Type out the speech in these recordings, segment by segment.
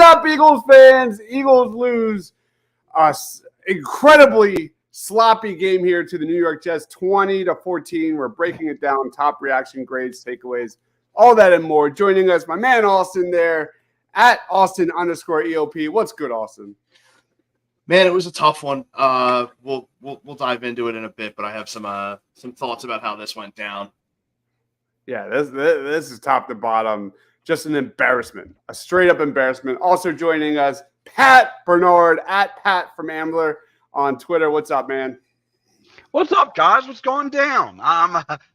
up, Eagles fans? Eagles lose a incredibly sloppy game here to the New York Jets, 20-14. We're breaking it down, top reaction grades, takeaways, all that and more. Joining us, my man Austin there at Austin_EOP. What's good, Austin? Man, it was a tough one. We'll dive into it in a bit, but I have some thoughts about how this went down. Yeah, this is top to bottom. Just an embarrassment, a straight-up embarrassment. Also joining us, Pat Bernard at Pat from Ambler on Twitter. What's up, man? What's up, guys? What's going down?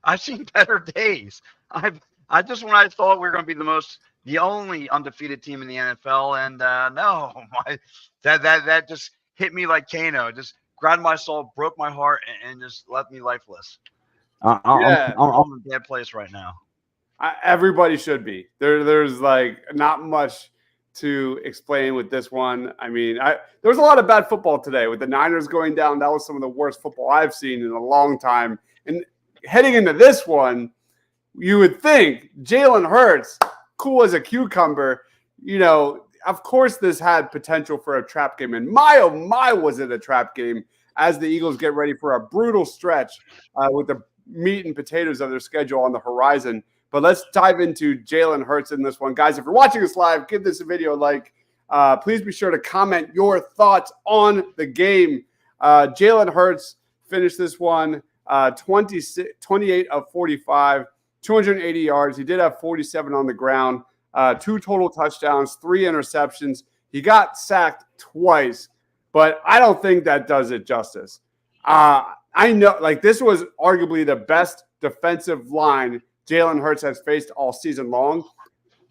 I've seen better days. When I thought we were going to be the only undefeated team in the NFL, and that just hit me like Kano. Just grabbed my soul, broke my heart, and just left me lifeless. I'm in a bad place right now. Everybody should be. There's like not much to explain with this one. I mean, there was a lot of bad football today with the Niners going down. That was some of the worst football I've seen in a long time. And heading into this one, you would think Jalen Hurts, cool as a cucumber, of course this had potential for a trap game. And my, oh my, was it a trap game as the Eagles get ready for a brutal stretch with the meat and potatoes of their schedule on the horizon. But let's dive into Jalen Hurts in this one. Guys, if you're watching us live, give this a video a like. Please be sure to comment your thoughts on the game. Jalen Hurts finished this one 28 of 45, 280 yards. He did have 47 on the ground, 2 total touchdowns, 3 interceptions. He got sacked twice, but I don't think that does it justice. I know, this was arguably the best defensive line Jalen Hurts has faced all season long,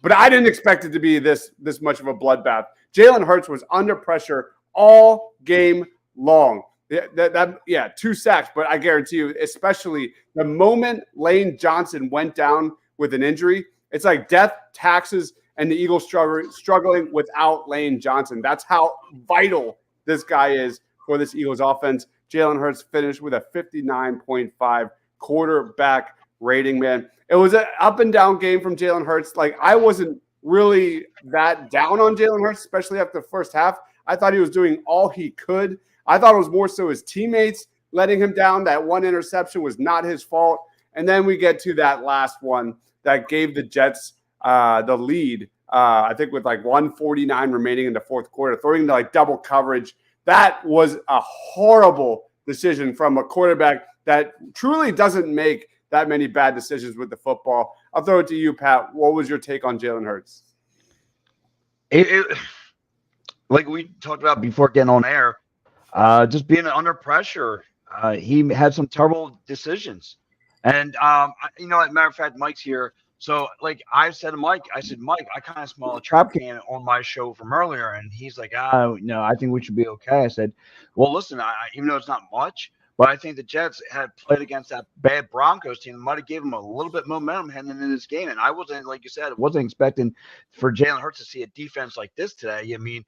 but I didn't expect it to be this much of a bloodbath. Jalen Hurts was under pressure all game long. 2 sacks, but I guarantee you, especially the moment Lane Johnson went down with an injury, it's like death, taxes, and the Eagles struggling without Lane Johnson. That's how vital this guy is for this Eagles offense. Jalen Hurts finished with a 59.5 quarterback rating, man. It was an up and down game from Jalen Hurts. I wasn't really that down on Jalen Hurts, especially after the first half. I thought he was doing all he could. I thought it was more so his teammates letting him down. That one interception was not his fault. And then we get to that last one that gave the Jets the lead, I think with 1:49 remaining in the fourth quarter, throwing to double coverage. That was a horrible decision from a quarterback that truly doesn't make that many bad decisions with the football. I'll throw it to you, Pat. What was your take on Jalen Hurts? Like we talked about before getting on air, just being under pressure. He had some terrible decisions. And, as a matter of fact, Mike's here. So, I said to Mike, Mike, I kind of smell a trap can on my show from earlier. And he's like, no, I think we should be okay. I said, well, listen, even though it's not much, but I think the Jets had played against that bad Broncos team. It might have given them a little bit momentum heading into this game. And I wasn't, like you said, wasn't expecting for Jalen Hurts to see a defense like this today. I mean,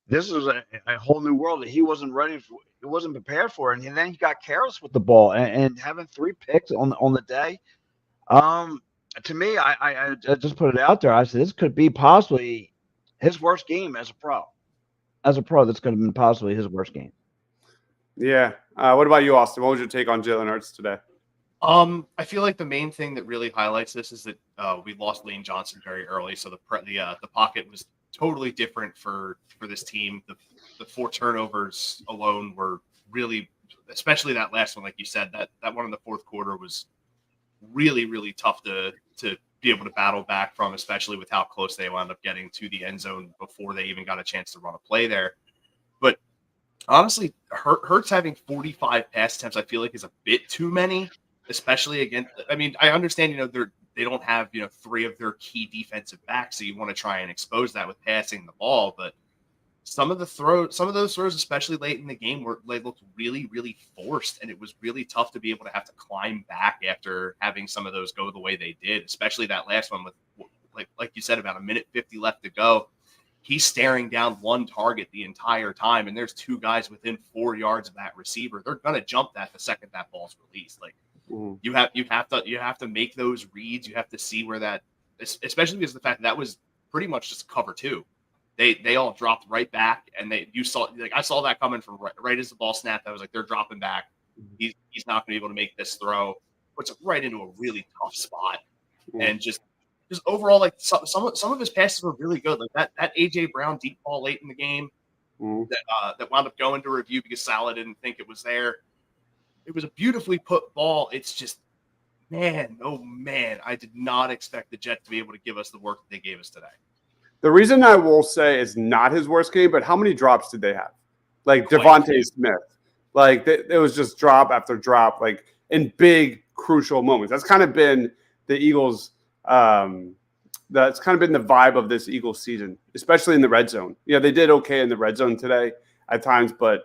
this was a whole new world that he wasn't ready for. He wasn't prepared for. And then he got careless with the ball and having 3 picks on the day. To me, I just put it out there. I said, this could be possibly his worst game as a pro. As a pro, that's going to be possibly his worst game. Yeah. What about you, Austin? What was your take on Jalen Hurts today? I feel like the main thing that really highlights this is that we lost Lane Johnson very early, so the pocket was totally different for this team. The 4 turnovers alone were really, especially that last one, like you said, that one in the fourth quarter was really, really tough to be able to battle back from, especially with how close they wound up getting to the end zone before they even got a chance to run a play there. But honestly, Hurts having 45 pass attempts, I feel like is a bit too many, especially against. I mean, I understand, they don't have 3 of their key defensive backs, so you want to try and expose that with passing the ball. But some of those throws, especially late in the game, they looked really, really forced, and it was really tough to be able to have to climb back after having some of those go the way they did. Especially that last one with, like you said, about 1:50 left to go. He's staring down one target the entire time, and there's 2 guys within 4 yards of that receiver. They're gonna jump that the second that ball's released. You have to make those reads. You have to see where that, especially because of the fact that was pretty much just cover 2. they all dropped right back, and I saw that coming from right as the ball snapped. I was like, they're dropping back. He's not going to be able to make this throw. Puts it right into a really tough spot, and just overall, like some of his passes were really good. Like that AJ Brown deep ball late in the game that wound up going to review because Salah didn't think it was there. It was a beautifully put ball. It's just, man, I did not expect the Jets to be able to give us the work that they gave us today. The reason I will say it's not his worst game, but how many drops did they have? Like Devontae Smith. Like it was just drop after drop, like in big, crucial moments. That's kind of been the Eagles' that's kind of been the vibe of this Eagles season, especially in the red zone. Yeah, they did okay in the red zone today at times, but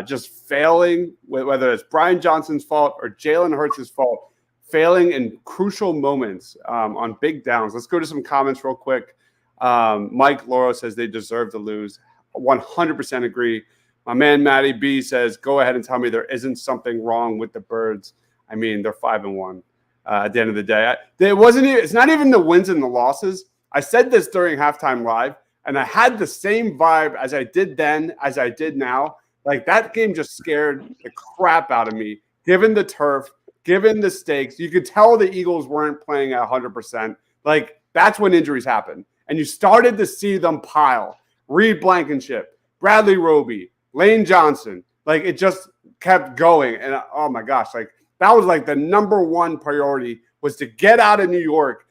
just failing, whether it's Brian Johnson's fault or Jalen Hurts' fault, failing in crucial moments on big downs. Let's go to some comments real quick. Mike Loro says they deserve to lose. 100% agree. My man Matty B says, go ahead and tell me there isn't something wrong with the Birds. I mean, they're 5-1 at the end of the day. It's not even the wins and the losses. I said this during halftime live, and I had the same vibe as I did then as I did now. Like, that game just scared the crap out of me, given the turf, given the stakes. You could tell the Eagles weren't playing at 100%. Like, that's when injuries happen. And you started to see them pile. Reed Blankenship, Bradley Roby, Lane Johnson. Like, it just kept going. And, oh, my gosh, like, that was like the number one priority was to get out of New York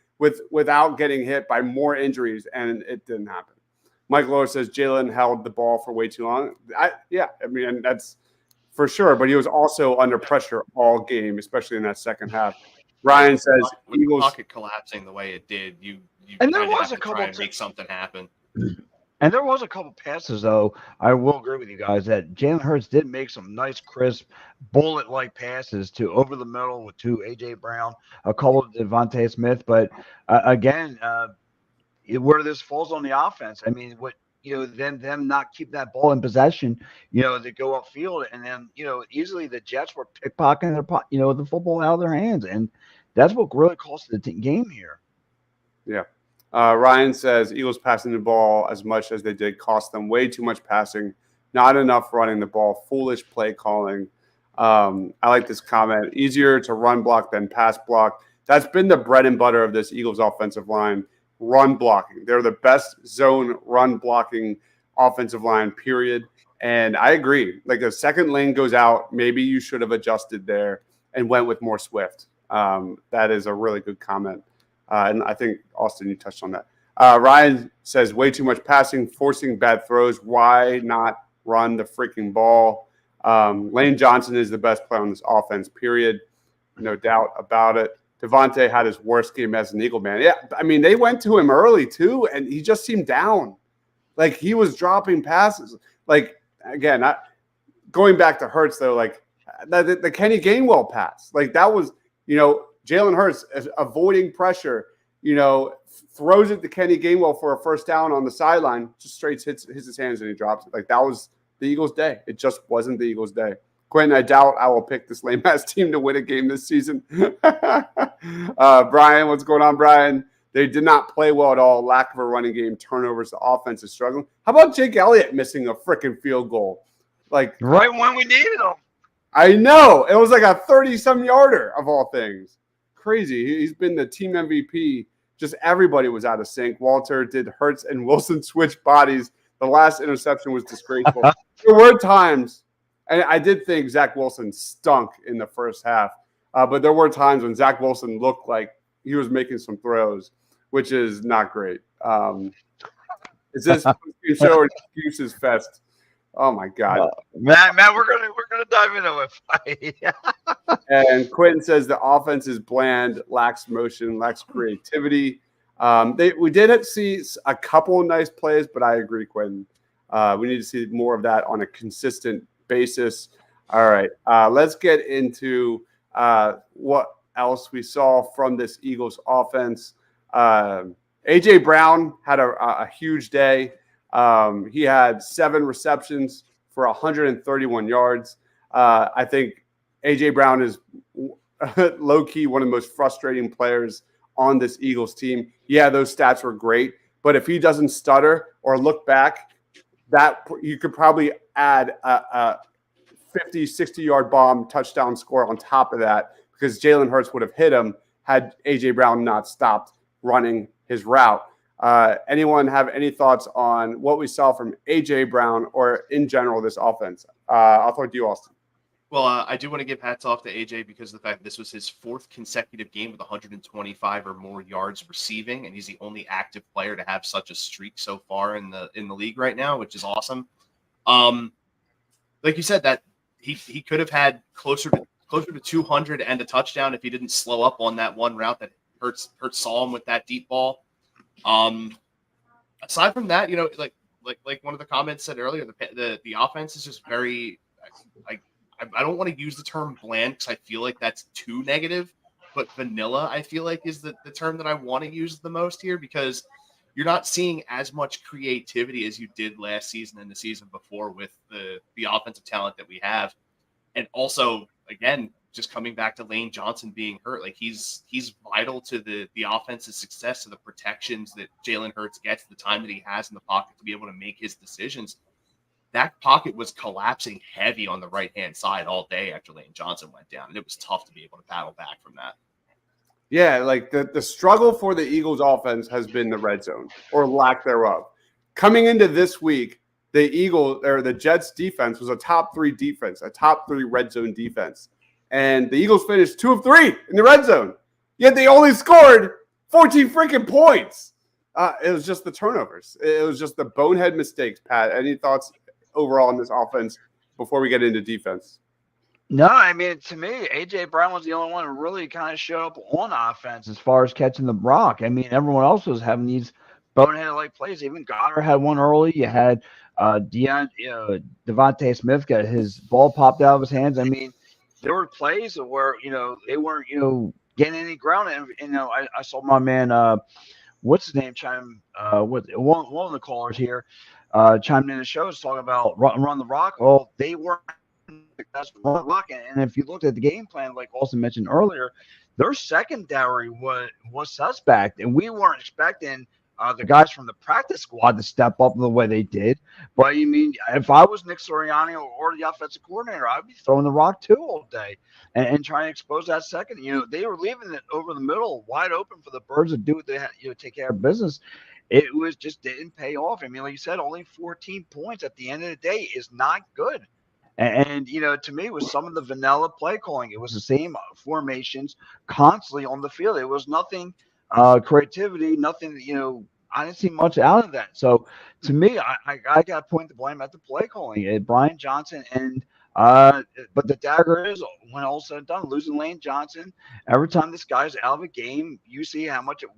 without getting hit by more injuries, and it didn't happen. Mike Lowe says Jalen held the ball for way too long. I mean, that's for sure, but he was also under pressure all game, especially in that second half. Ryan says Eagles pocket collapsing the way it did. You and there was a couple to make something happen. And there was a couple passes, though. I will agree with you guys that Jalen Hurts did make some nice, crisp, bullet-like passes to over the middle to A.J. Brown, a couple to Devontae Smith. But, again, where this falls on the offense, I mean, them not keep that ball in possession, to go upfield. And then, easily the Jets were pickpocketing the football out of their hands. And that's what really cost the game here. Yeah. Ryan says Eagles passing the ball as much as they did cost them way too much passing, not enough running the ball, foolish play calling. I like this comment. Easier to run block than pass block. That's been the bread and butter of this Eagles offensive line, run blocking. They're the best zone run blocking offensive line, period. And I agree. Like, the second lane goes out, maybe you should have adjusted there and went with more Swift. That is a really good comment. And I think, Austin, you touched on that. Ryan says way too much passing, forcing bad throws. Why not run the freaking ball? Lane Johnson is the best player on this offense, period. No doubt about it. Devontae had his worst game as an Eagle, man. Yeah, I mean, they went to him early, too, and he just seemed down. Like, he was dropping passes. Like, again, going back to Hurts, though, like, the Kenny Gainwell pass. Like, that was, Jalen Hurts avoiding pressure, throws it to Kenny Gainwell for a first down on the sideline, just straight hits his hands and he drops it. Like, that was the Eagles' day. It just wasn't the Eagles' day. Quentin, I doubt I will pick this lame-ass team to win a game this season. Brian, what's going on, Brian? They did not play well at all. Lack of a running game, turnovers, the offense is struggling. How about Jake Elliott missing a freaking field goal? Like, right when we needed him. I know. It was like a 30-some yarder of all things. Crazy. He's been the team MVP. Just everybody was out of sync. Walter did Hurts and Wilson switch bodies. The last interception was disgraceful. There were times, and I did think Zach Wilson stunk in the first half, but there were times when Zach Wilson looked like he was making some throws, which is not great. Is this show or excuses fest? Oh my God, Matt, we're gonna dive into it. And Quentin says the offense is bland, lacks motion, lacks creativity. We did see a couple of nice plays, but I agree, Quentin. We need to see more of that on a consistent basis. All right, let's get into what else we saw from this Eagles offense. A.J. Brown had a huge day. He had 7 receptions for 131 yards. I think A.J. Brown is low-key one of the most frustrating players on this Eagles team. Yeah, those stats were great, But if he doesn't stutter or look back, that you could probably add a 50, 60-yard bomb touchdown score on top of that, because Jalen Hurts would have hit him had A.J. Brown not stopped running his route. Anyone have any thoughts on what we saw from A.J. Brown or in general this offense? I'll throw it to you, Austin. Well, I do want to give hats off to AJ because of the fact that this was his 4th consecutive game with 125 or more yards receiving, and he's the only active player to have such a streak so far in the league right now, which is awesome. Like you said, that he could have had closer to 200 and a touchdown if he didn't slow up on that one route that Hurts saw him with that deep ball. Aside from that, like one of the comments said earlier, the offense is just very I don't want to use the term bland because I feel like that's too negative, but vanilla, I feel like, is the term that I want to use the most here, because you're not seeing as much creativity as you did last season and the season before with the offensive talent that we have. And also, again, just coming back to Lane Johnson being hurt, like he's vital to the offense's success, to the protections that Jalen Hurts gets, the time that he has in the pocket to be able to make his decisions. That pocket was collapsing heavy on the right-hand side all day after Lane Johnson went down, and it was tough to be able to battle back from that. Yeah, like the struggle for the Eagles offense has been the red zone, or lack thereof. Coming into this week, the Jets defense was a top 3 defense, a top 3 red zone defense. And the Eagles finished 2 of 3 in the red zone. Yet they only scored 14 freaking points. It was just the turnovers. It was just the bonehead mistakes, Pat. Any thoughts overall on this offense before we get into defense? No, I mean, to me, A.J. Brown was the only one who really kind of showed up on offense as far as catching the rock. I mean, everyone else was having these boneheaded-like plays. Even Goddard had one early. You had Devontae Smith got his ball popped out of his hands. I mean, there were plays where, they weren't, getting any ground. And I saw my man, what's his name, one of the callers here, chimed in the show, was talking about run the rock. Well, they weren't successful run the rock. And if you looked at the game plan, like Austin mentioned earlier, their secondary was suspect, and we weren't expecting the guys from the practice squad to step up the way they did. But I mean, if I was Nick Sirianni or the offensive coordinator, I'd be throwing the rock too all day and trying to expose that second. They were leaving it over the middle wide open for the Birds to do what they had, take care of business. It was just didn't pay off. I mean, like you said, only 14 points at the end of the day is not good. And to me, it was some of the vanilla play calling. It was the same formations constantly on the field. It was nothing creativity, nothing, I didn't see much out of that. So to me, I got to point the blame at the play calling. Brian Johnson but the dagger is, when all said and done, losing Lane Johnson, every time this guy's out of a game, you see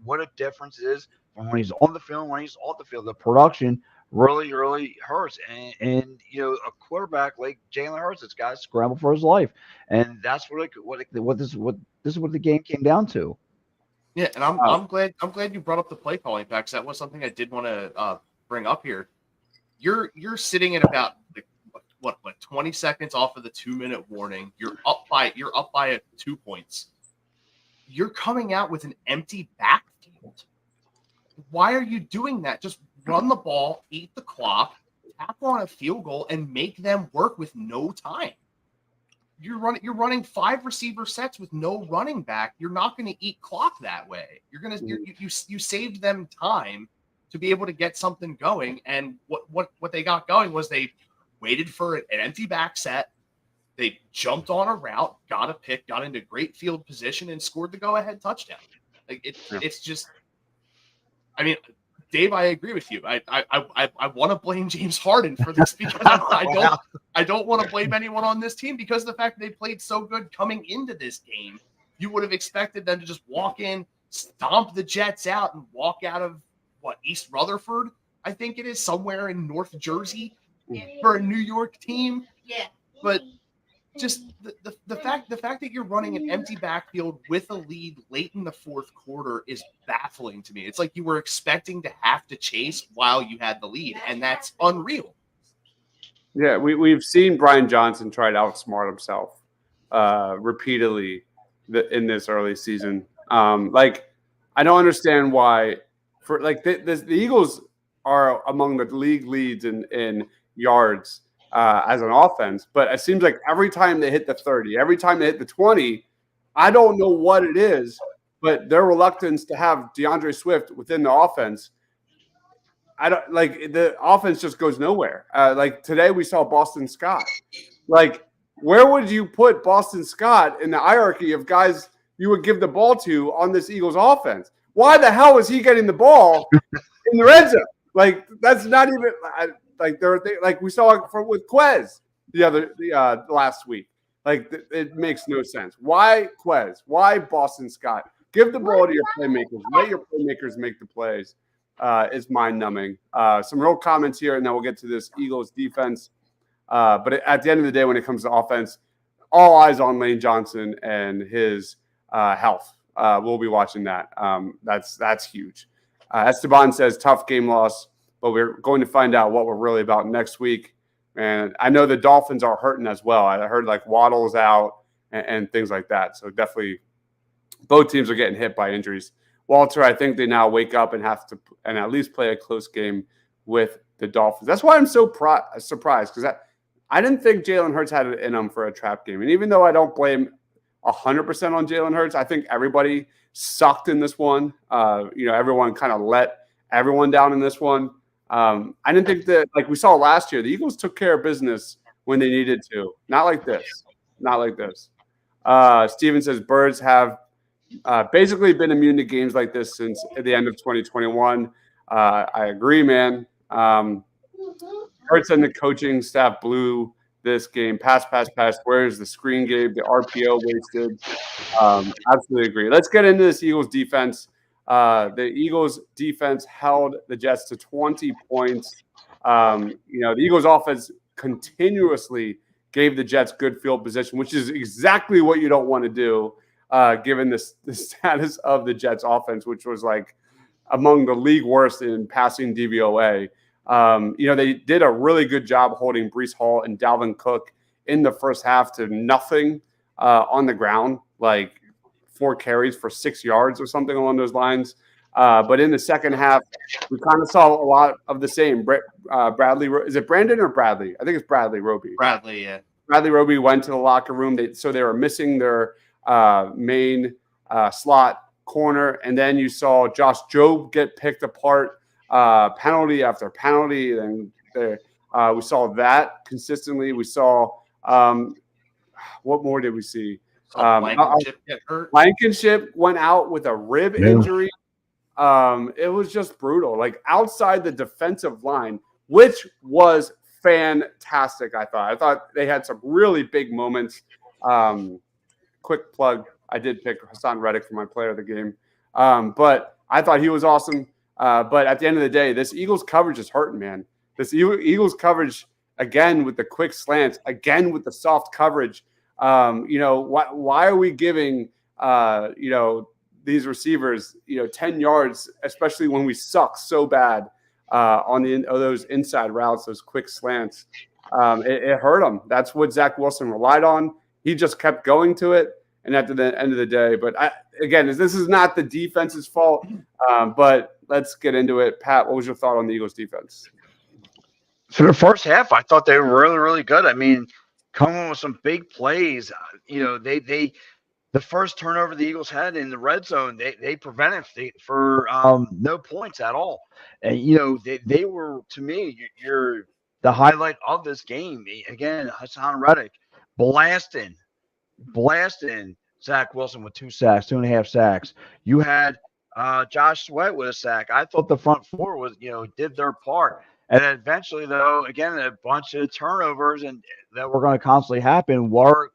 what a difference it is from when he's on the field and when he's off the field. The production really, really hurts. And a quarterback like Jalen Hurts, it's got to scramble for his life. And that's what this is what the game came down to. Yeah, and I'm glad you brought up the play calling, Pax. That was something I did want to bring up here. You're sitting at about 20 seconds off of the 2-minute warning. You're up by 2 points. You're coming out with an empty backfield. Why are you doing that? Just run the ball, eat the clock, tap on a field goal, and make them work with no time. You're running 5 receiver sets with no running back. You're not going to eat clock that way. You saved them time to be able to get something going. And what they got going was they waited for an empty back set. They jumped on a route, got a pick, got into great field position, and scored the go-ahead touchdown. It's just, I mean, Dave, I agree with you. I want to blame James Harden for this because I don't want to blame anyone on this team because of the fact that they played so good coming into this game. You would have expected them to just walk in, stomp the Jets out, and walk out of East Rutherford, I think it is, somewhere in North Jersey for a New York team. Yeah. But just the fact that you're running an empty backfield with a lead late in the fourth quarter is baffling to me. It's like you were expecting to have to chase while you had the lead, and that's unreal. Yeah, we've seen Brian Johnson try to outsmart himself in this early season. I don't understand why for like the Eagles are among the league leads in yards as an offense, but it seems like every time they hit the 30, every time they hit the 20, I don't know what it is, but their reluctance to have DeAndre Swift within the offense, I don't like the offense just goes nowhere. Like today we saw Boston Scott. Like, where would you put Boston Scott in the hierarchy of guys you would give the ball to on this Eagles offense? Why the hell is he getting the ball in the red zone? Like, that's not even like like we saw with Quez the last week. Like, it makes no sense. Why Quez? Why Boston Scott? Give the ball to your playmakers. Let your playmakers make the plays. It's mind-numbing. Some real comments here, and then we'll get to this Eagles defense. But at the end of the day, when it comes to offense, all eyes on Lane Johnson and his health. We'll be watching that. That's huge. Esteban says tough game loss, but we're going to find out what we're really about next week. And I know the Dolphins are hurting as well. I heard like Waddle's out and things like that. So definitely both teams are getting hit by injuries. Walter, I think they now wake up and have to and at least play a close game with the Dolphins. That's why I'm so surprised, because I didn't think Jalen Hurts had it in him for a trap game. And even though I don't blame 100% on Jalen Hurts, I think everybody sucked in this one. Everyone kind of let everyone down in this one. I didn't think that, like we saw last year, the Eagles took care of business when they needed to. Not like this. Not like this. Steven says birds have basically been immune to games like this since the end of 2021. I agree, man. Hurts and the coaching staff blew this game. Pass. Where's the screen game? The RPO wasted. Absolutely agree. Let's get into this Eagles defense. The Eagles defense held the Jets to 20 points. The Eagles offense continuously gave the Jets good field position, which is exactly what you don't want to do, given the status of the Jets offense, which was like among the league worst in passing DVOA. They did a really good job holding Breece Hall and Dalvin Cook in the first half to nothing on the ground, like 4 carries for 6 yards or something along those lines. But in the second half, we kind of saw a lot of the same. Bradley, is it Brandon or Bradley? I think it's Bradley Roby. Bradley, yeah. Bradley Roby went to the locker room. They were missing their main slot corner, and then you saw Josh Jobe get picked apart, penalty after penalty. And we saw that consistently. We saw what more did we see? Blankenship get hurt. Blankenship went out with a rib injury. It was just brutal. Like outside the defensive line, which was fantastic. I thought they had some really big moments. Quick plug. I did pick Hassan Reddick for my player of the game. But I thought he was awesome. But at the end of the day, this Eagles coverage is hurting, man. This Eagles coverage, again, with the quick slants, again, with the soft coverage. Why are we giving, these receivers, 10 yards, especially when we suck so bad on those inside routes, those quick slants? It hurt them. That's what Zach Wilson relied on. He just kept going to it. And at the end of the day, but this is not the defense's fault. But let's get into it. Pat, what was your thought on the Eagles defense? For the first half, I thought they were really, really good. I mean, coming with some big plays. The first turnover the Eagles had in the red zone, they prevented for no points at all. And they were, to me, you're the highlight of this game. Again, Hassan Reddick blasting Zach Wilson with 2.5 sacks. You had Josh Sweat with a sack. I thought the front four was, did their part. And then eventually, though, again, a bunch of turnovers and that were going to constantly happen was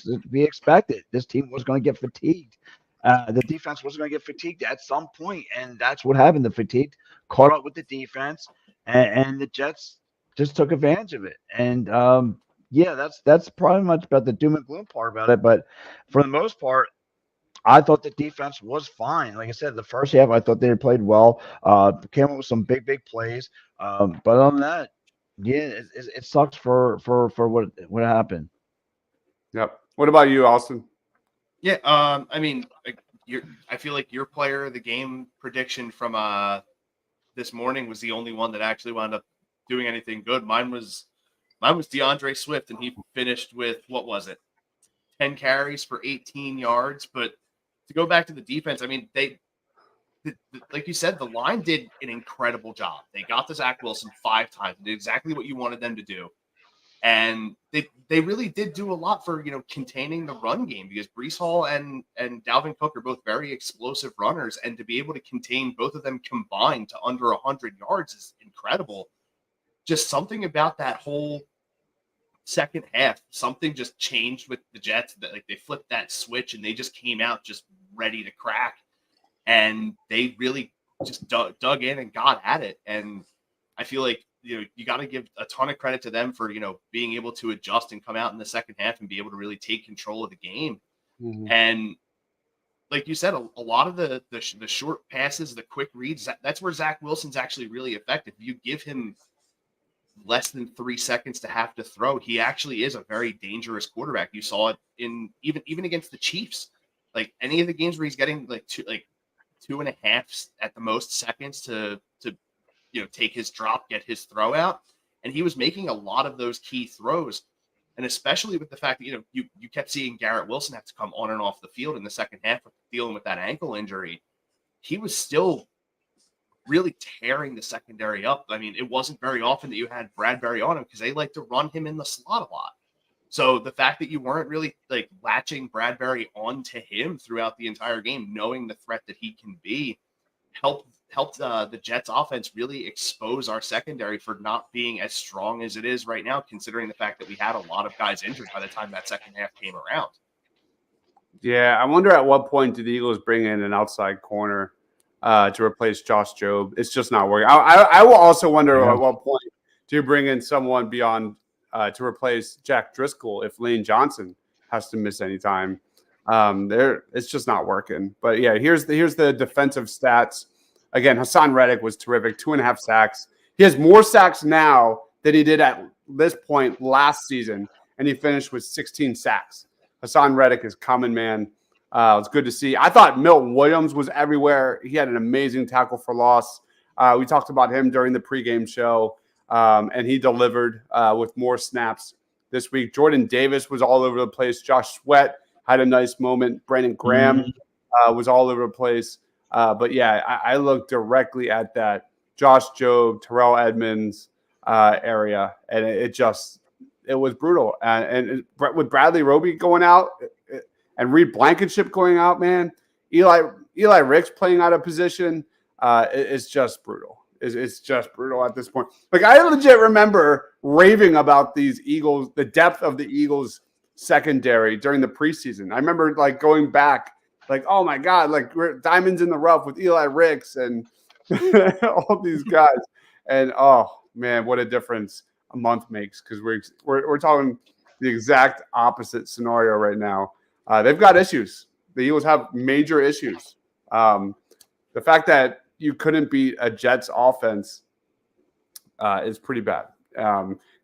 to be expected. This team was going to get fatigued. The defense was going to get fatigued at some point, and that's what happened. The fatigue caught up with the defense, and the Jets just took advantage of it. And that's probably much about the doom and gloom part about it. But for the most part, I thought the defense was fine. Like I said, the first half, I thought they played well. Came up with some big I but other than that, it sucks for what happened. Yep. What about you, Austin? Yeah, I feel like your player of the game prediction from this morning was the only one that actually wound up doing anything good. Mine was DeAndre Swift, and he finished with, what was it, 10 carries for 18 yards. But to go back to the defense, I mean, like you said, the line did an incredible job. They got to Zach Wilson 5 times, did exactly what you wanted them to do. And they really did do a lot for, containing the run game, because Breece Hall and Dalvin Cook are both very explosive runners. And to be able to contain both of them combined to under 100 yards is incredible. Just something about that whole second half, something just changed with the Jets. That, like, they flipped that switch and they just came out just ready to crack. And they really just dug in and got at it. And I feel like, you got to give a ton of credit to them for, being able to adjust and come out in the second half and be able to really take control of the game. Mm-hmm. And like you said, a lot of the short passes, the quick reads, that's where Zach Wilson's actually really effective. You give him less than 3 seconds to have to throw, he actually is a very dangerous quarterback. You saw it in even against the Chiefs. Like, any of the games where he's getting like 2.5 at the most seconds to take his drop, get his throw out. And he was making a lot of those key throws. And especially with the fact that, you kept seeing Garrett Wilson have to come on and off the field in the second half dealing with that ankle injury. He was still really tearing the secondary up. I mean, it wasn't very often that you had Bradbury on him, because they like to run him in the slot a lot. So the fact that you weren't really like latching Bradbury onto him throughout the entire game, knowing the threat that he can be, helped the Jets offense really expose our secondary for not being as strong as it is right now, considering the fact that we had a lot of guys injured by the time that second half came around. Yeah, I wonder at what point do the Eagles bring in an outside corner to replace Josh Jobe? It's just not working. I will also wonder at what point do you bring in someone beyond to replace Jack Driscoll if Lane Johnson has to miss any time. It's just not working. But yeah, here's the defensive stats. Again, Hassan Reddick was terrific, 2.5 sacks. He has more sacks now than he did at this point last season, and he finished with 16 sacks. Hassan Reddick is common man. It's good to see. I thought Milton Williams was everywhere. He had an amazing tackle for loss. We talked about him during the pregame show, and he delivered with more snaps this week. Jordan Davis was all over the place. Josh Sweat had a nice moment. Brandon Graham was all over the place. But yeah, I looked directly at that Josh Jobe, Terrell Edmonds area, and it was brutal. And with Bradley Roby going out and Reed Blankenship going out, man, Eli Ricks playing out of position, it's just brutal. It's just brutal at this point. Like, I legit remember raving about these Eagles, the depth of the Eagles secondary during the preseason. I remember like going back, like, oh my God, like, we're diamonds in the rough with Eli Ricks and all these guys. And oh man, what a difference a month makes, because we're talking the exact opposite scenario right now. They've got issues. The Eagles have major issues. The fact that you couldn't beat a Jets offense is pretty bad.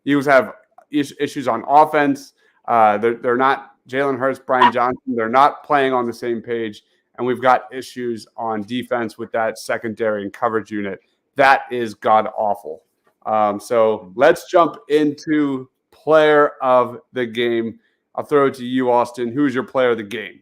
Eagles have issues on offense. They're not Jalen Hurts, Brian Johnson. They're not playing on the same page. And we've got issues on defense with that secondary and coverage unit. That is god awful. So let's jump into player of the game. I'll throw it to you, Austin. Who's your player of the game?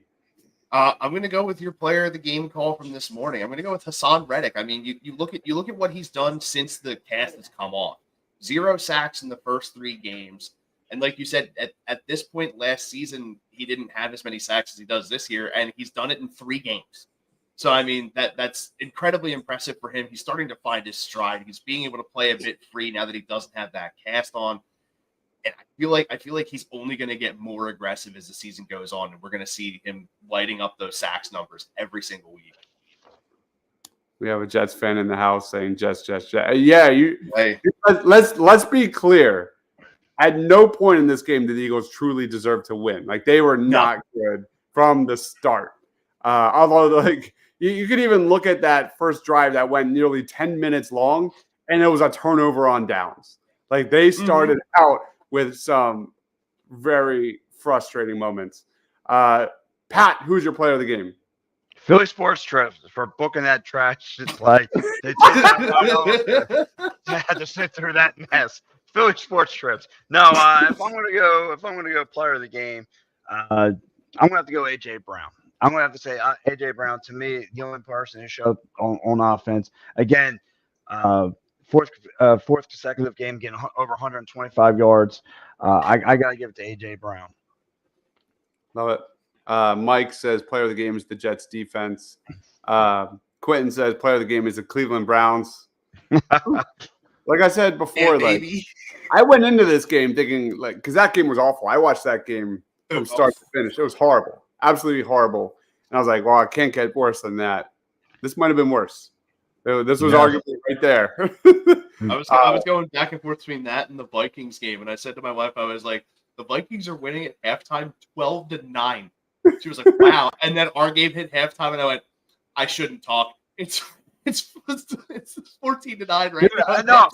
I'm going to go with your player of the game call from this morning. I'm going to go with Hassan Reddick. I mean, you look at what he's done since the cast has come on. 0 sacks in the first 3 games. And like you said, at this point last season, he didn't have as many sacks as he does this year, and he's done it in 3 games. So, I mean, that's incredibly impressive for him. He's starting to find his stride. He's being able to play a bit free now that he doesn't have that cast on. And I feel like he's only going to get more aggressive as the season goes on, and we're going to see him lighting up those sacks numbers every single week. We have a Jets fan in the house saying Jets. Yeah, let's be clear. At no point in this game did the Eagles truly deserve to win. Like, they were not good from the start. Although, like, you could even look at that first drive that went nearly 10 minutes long, and it was a turnover on downs. Like, they started out with some very frustrating moments. Pat, who's your player of the game? Philly Sports Trips for booking that trash play. They take that right over. They had to sit through that mess. Philly Sports Trips. No, if I'm gonna go player of the game, I'm gonna have to go AJ Brown. I'm gonna have to say AJ Brown. To me, the only person who showed up on offense again. Fourth consecutive game getting over 125 yards. I gotta give it to AJ Brown. Love it. Mike says player of the game is the Jets defense. Quentin says player of the game is the Cleveland Browns. Like I said before, baby. I went into this game thinking because that game was awful. I watched that game from start to finish. It was horrible, absolutely horrible. And I was like, well, I can't get worse than that. This might have been worse. This was arguably right there. I was going back and forth between that and the Vikings game, and I said to my wife, I was like, the Vikings are winning at halftime 12-9. She was like, wow. And then our game hit halftime, and I went, I shouldn't talk. It's 14-9 right now. I know.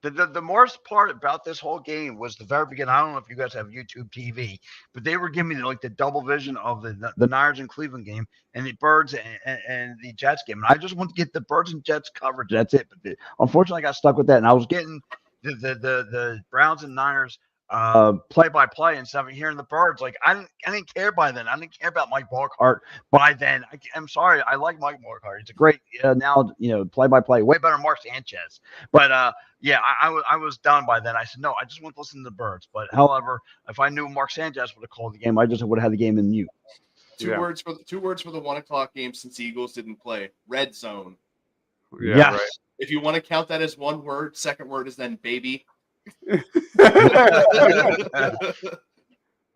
The worst part about this whole game was the very beginning. I don't know if you guys have YouTube TV, but they were giving me the double vision of the Niners and Cleveland game and the Birds and the Jets game. And I just want to get the Birds and Jets coverage. That's it. But unfortunately, I got stuck with that, and I was getting the Browns and Niners play-by-play instead of hearing the Birds. Like I didn't care by then. I didn't care about Mike Marquardt by then. I'm sorry. I like Mike Marquardt. It's a great now play-by-play, way better than Mark Sanchez. But yeah, I was done by then. I said no. I just want to listen to the Birds. But however, if I knew Mark Sanchez would have called the game, I just would have had the game in mute. Two words for the 1 o'clock game since the Eagles didn't play. Red zone. Yeah, yes. Right. If you want to count that as one word, second word is then baby.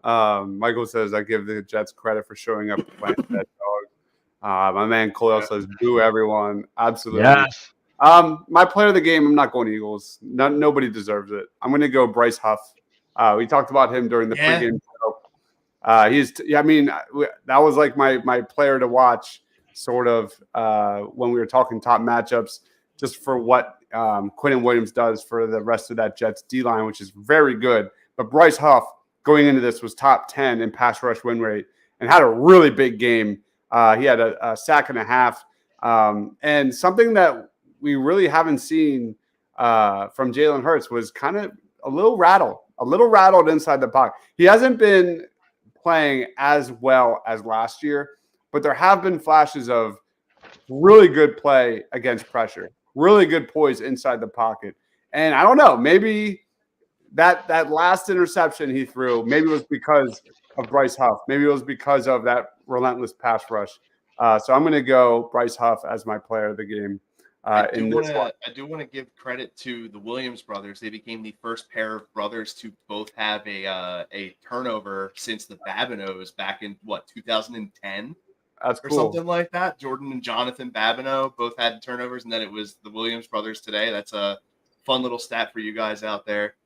Michael says I give the Jets credit for showing up playing that dog. My man Cole says boo everyone. Absolutely. Yes. My player of the game, I'm not going Eagles. Nobody deserves it. I'm going to go Bryce Huff. We talked about him during the pregame show. That was like my player to watch sort of when we were talking top matchups, just for what Quentin Williams does for the rest of that Jets D-line, which is very good. But Bryce Huff going into this was top 10 in pass rush win rate and had a really big game. He had a sack and a half. And something that we really haven't seen from Jalen Hurts was kind of a little rattled inside the pocket. He hasn't been playing as well as last year, but there have been flashes of really good play against pressure, really good poise inside the pocket. And I don't know, maybe that last interception he threw, maybe it was because of Bryce Huff. Maybe it was because of that relentless pass rush. So I'm going to go Bryce Huff as my player of the game. I do want to give credit to the Williams brothers. They became the first pair of brothers to both have a turnover since the Babineaus back in 2010. That's or cool. Something like that. Jordan and Jonathan Babineau both had turnovers, and then it was the Williams brothers today. That's a fun little stat for you guys out there.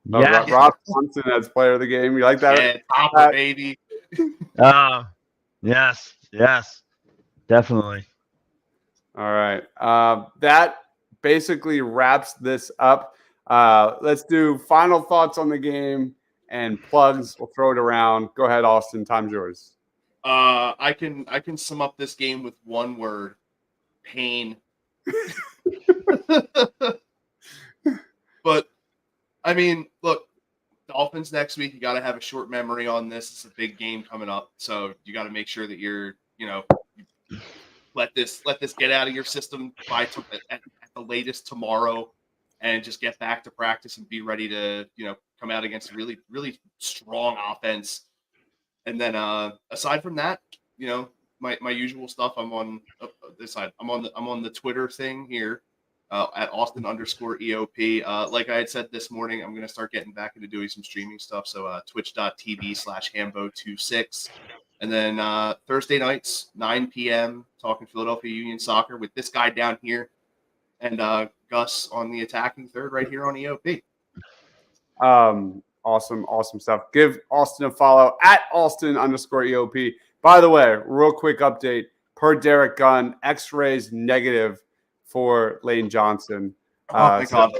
Yeah. Rob Thompson as player of the game. You like that? Yeah, Topper, baby. Yes, definitely. All right. That basically wraps this up. Let's do final thoughts on the game and plugs. We'll throw it around. Go ahead, Austin. Time's yours. I can sum up this game with one word: pain. But I mean, look, Dolphins next week. You got to have a short memory on this. It's a big game coming up, so you got to make sure that you're, let this get out of your system at the latest tomorrow, and just get back to practice and be ready to come out against a really, really strong offense. And then aside from that, my usual stuff. I'm on this side. I'm on the Twitter thing here at Austin_EOP. Like I had said this morning, I'm going to start getting back into doing some streaming stuff. So twitch.tv/Hambo26. And then Thursday nights, 9 p.m., talking Philadelphia Union Soccer with this guy down here and Gus on the attacking third right here on EOP. Awesome stuff. Give Austin a follow at Austin_EOP. By the way, real quick update. Per Derek Gunn, X-rays negative for Lane Johnson. My God.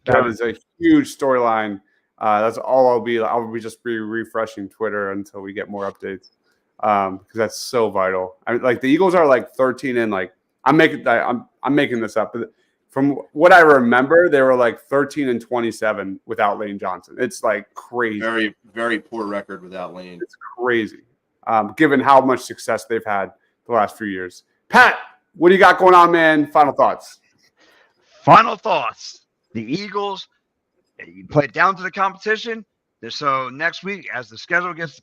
That is a huge storyline. That's all I'll be just refreshing Twitter until we get more updates. because that's so vital. I mean, like the Eagles are like 13 and like I'm making this up, but from what I remember, they were like 13 and 27 without Lane Johnson. It's like crazy. Very, very poor record without Lane. It's crazy, given how much success they've had the last few years. Pat, what do you got going on, man? Final thoughts. Final thoughts. The Eagles play down to the competition. So next week, as the schedule gets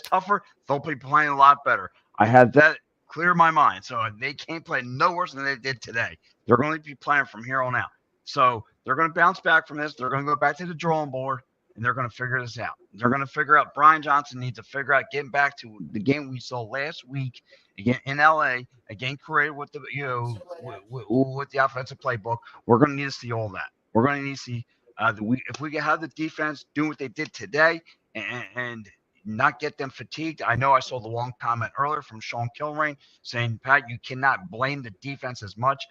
tougher, they'll be playing a lot better. I had that clear in my mind. So they can't play no worse than they did today. They're going to be playing from here on out. So they're going to bounce back from this. They're going to go back to the drawing board, and they're going to figure this out. They're going to figure out Brian Johnson needs to figure out getting back to the game we saw last week again in LA, again created with the with the offensive playbook. We're going to need to see all that. We're going to need to see if we can have the defense doing what they did today and not get them fatigued. I know I saw the long comment earlier from Sean Kilrain saying, Pat, you cannot blame the defense as much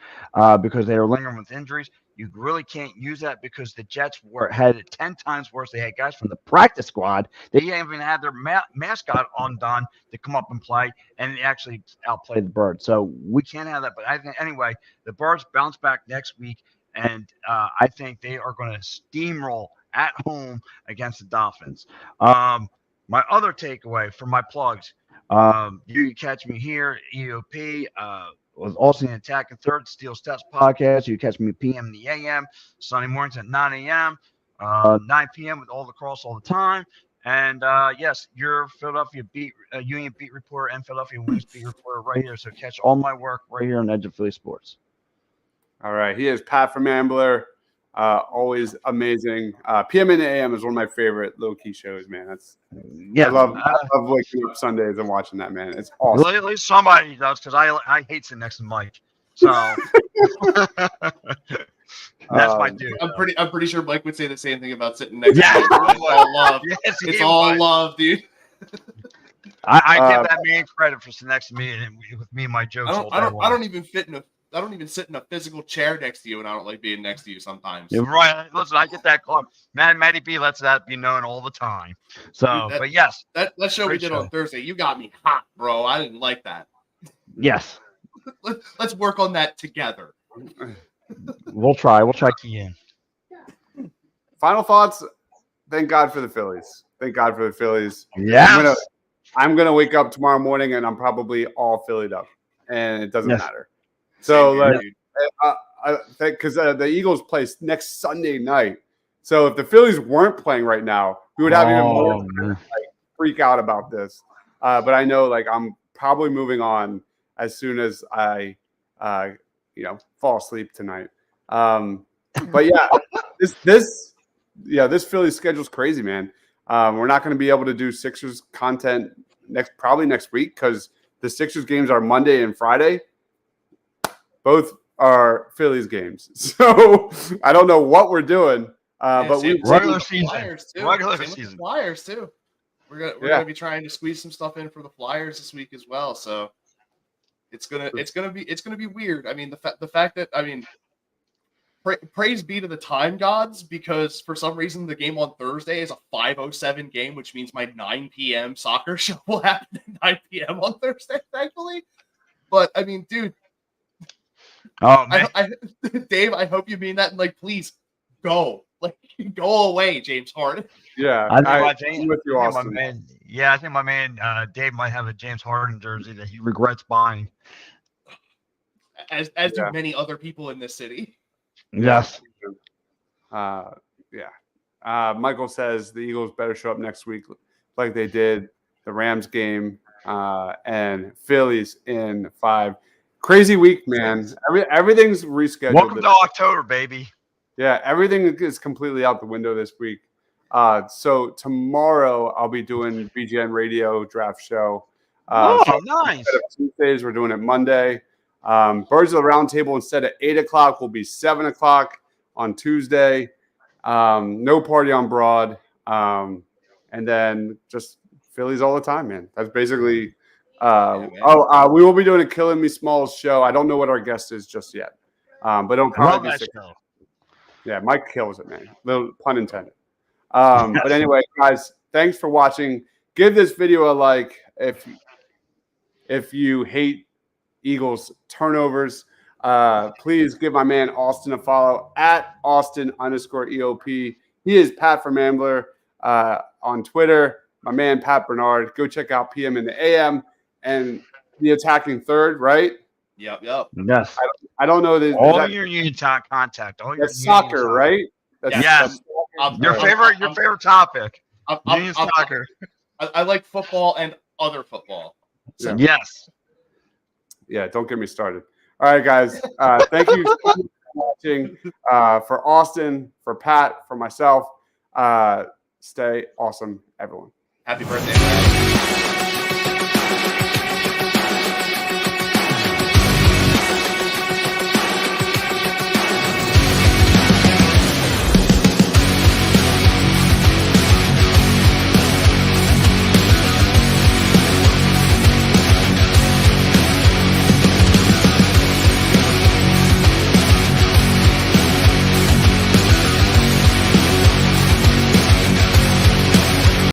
because they are lingering with injuries. You really can't use that because the Jets had it 10 times worse. They had guys from the practice squad. They didn't even have their mascot undone to come up and play, and they actually outplayed the Birds. So we can't have that. But I think, anyway, the Birds bounce back next week, and I think they are going to steamroll at home against the Dolphins. My other takeaway from my plugs, you can catch me here, EOP, was also in Attack and Third Steel Steps podcast. You can catch me PM in the AM, Sunday mornings at 9 a.m., 9 p.m. with all the cross all the time. And yes, your Philadelphia Union beat reporter and Philadelphia Wings beat reporter right here. So catch all my work right here on Edge of Philly Sports. All right. He is Pat from Ambler. Always amazing. PM in the AM is one of my favorite low-key shows, man. I love waking up Sundays and watching that, man. It's awesome. At least somebody does, because I hate sitting next to Mike. So that's my dude. I'm pretty sure Mike would say the same thing about sitting next to you. It's all love. Yes, it's all love, dude. I give that man credit for sitting next to me and with me and my jokes. I don't even sit in a physical chair next to you, and I don't like being next to you sometimes. You're right. Listen, I get that call. Matty B lets that be known all the time. So, but yes. That show we did on Thursday, you got me hot, bro. I didn't like that. Yes. Let's work on that together. We'll try. We'll try key in. Final thoughts. Thank God for the Phillies. Thank God for the Phillies. Yeah. I'm gonna wake up tomorrow morning and I'm probably all Phillied up, and it doesn't matter. So, because the Eagles play next Sunday night. So, if the Phillies weren't playing right now, we would have even more freak out about this. But I know, I'm probably moving on as soon as I, fall asleep tonight. But yeah, this Phillies schedule's crazy, man. We're not going to be able to do Sixers content probably next week because the Sixers games are Monday and Friday. Both are Phillies games. So I don't know what we're doing. But we regular season. Flyers too. We're gonna be trying to squeeze some stuff in for the Flyers this week as well. So it's gonna be weird. I mean, the fact that praise be to the time gods, because for some reason the game on Thursday is a 5:07 game, which means my 9 p.m. soccer show will happen at 9 p.m. on Thursday, thankfully. But I mean, dude. Oh man, Dave, I hope you mean that. And please go, go away, James Harden. Yeah, I think my man Dave might have a James Harden jersey that he regrets buying. As do many other people in this city. Yes. Michael says the Eagles better show up next week like they did the Rams game, and Phillies in 5. Crazy week, man. Everything's rescheduled. Welcome to October, baby. Yeah, everything is completely out the window this week. So tomorrow I'll be doing BGN Radio draft show. Nice. Instead of Tuesdays, we're doing it Monday. Birds of the Round Table, instead of 8 o'clock, will be 7 o'clock on Tuesday. No party on Broad. And then just Phillies all the time, man. That's basically we will be doing a Killing Me Smalls show. I don't know what our guest is just yet. But it'll probably be 6. Yeah, Mike kills it, man. Little pun intended. But anyway, guys, thanks for watching. Give this video a like if you hate Eagles turnovers. Please give my man Austin a follow at Austin_EOP. He is Pat from Ambler on Twitter. My man Pat Bernard. Go check out PM in the AM and the attacking third, right? Yep. Yes. I don't know this. All your Utah contact. All your That's soccer, Utah. right? Yes. Your favorite topic. Union soccer. I like football and other football. So, yes. Yeah, don't get me started. All right, guys. Thank you so much for watching. For Austin, for Pat, for myself, stay awesome, everyone. Happy birthday, man.